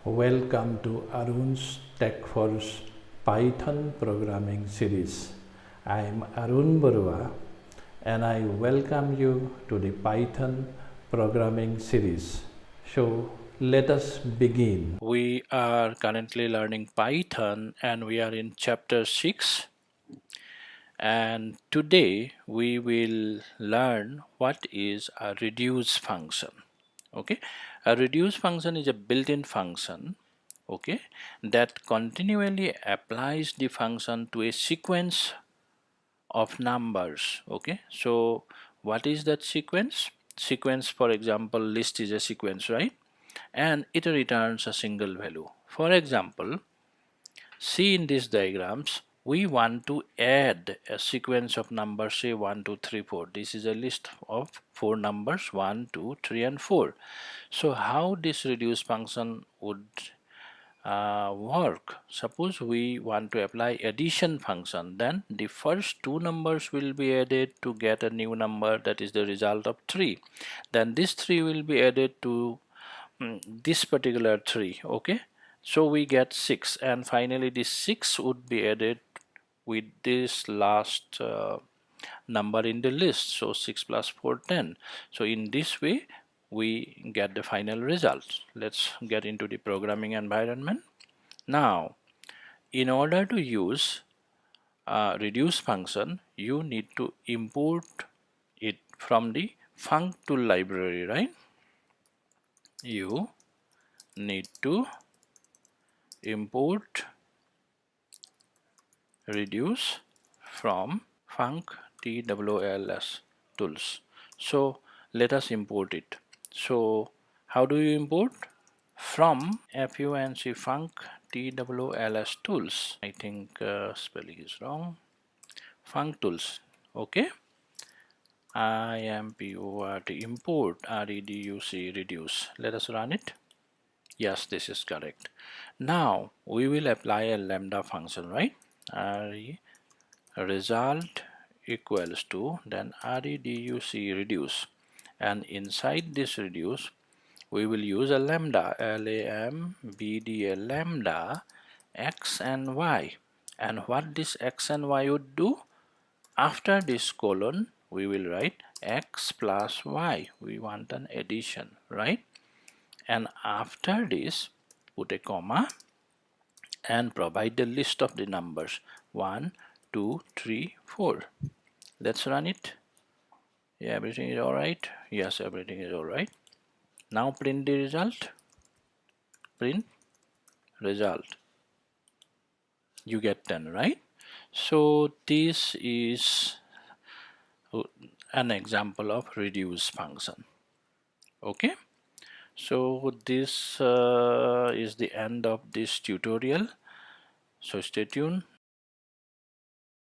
Welcome to Arun's Techforge Python programming series. I am Arun Barua and I welcome you to the Python programming series. So let us begin. We are currently learning Python and we are in chapter 6, and today we will learn what is a reduce function. Okay, a reduce function is a built-in function, okay, that continually applies the function to a sequence of numbers. Okay, so what is that sequence? For example, list is a sequence, right? And it returns a single value. For example, see in these diagrams, we want to add a sequence of numbers, say 1 2 3 4. This is a list of 4 numbers, 1 2 3 and 4. So how this reduce function would work? Suppose we want to apply addition function, then the first 2 numbers will be added to get a new number, that is the result of 3. Then this 3 will be added to this particular 3. Okay, so we get 6, and finally this 6 would be added with this last number in the list, so 6 plus 4 10. So in this way we get the final result. Let's get into the programming environment. Now in order to use reduce function, you need to import it from the functool library, right? You need to import reduce from functools tools. So let us import it. So how do you import? From functools tools. I think spelling is wrong. Functools. Okay, import reduce. Let us run it. Yes, this is correct. Now we will apply a lambda function, right? Result equals to, then reduce, and inside this reduce we will use a lambda, lambda x and y. And what this x and y would do, after this colon we will write x plus y. We want an addition, right? And after this put a comma and provide the list of the numbers 1 2 3 4. Let's run it. Yeah, everything is alright. Yes, everything is alright. Now print the result. Print result. You get 10, right? So this is an example of reduce function. Okay, so this is the end of this tutorial. So stay tuned.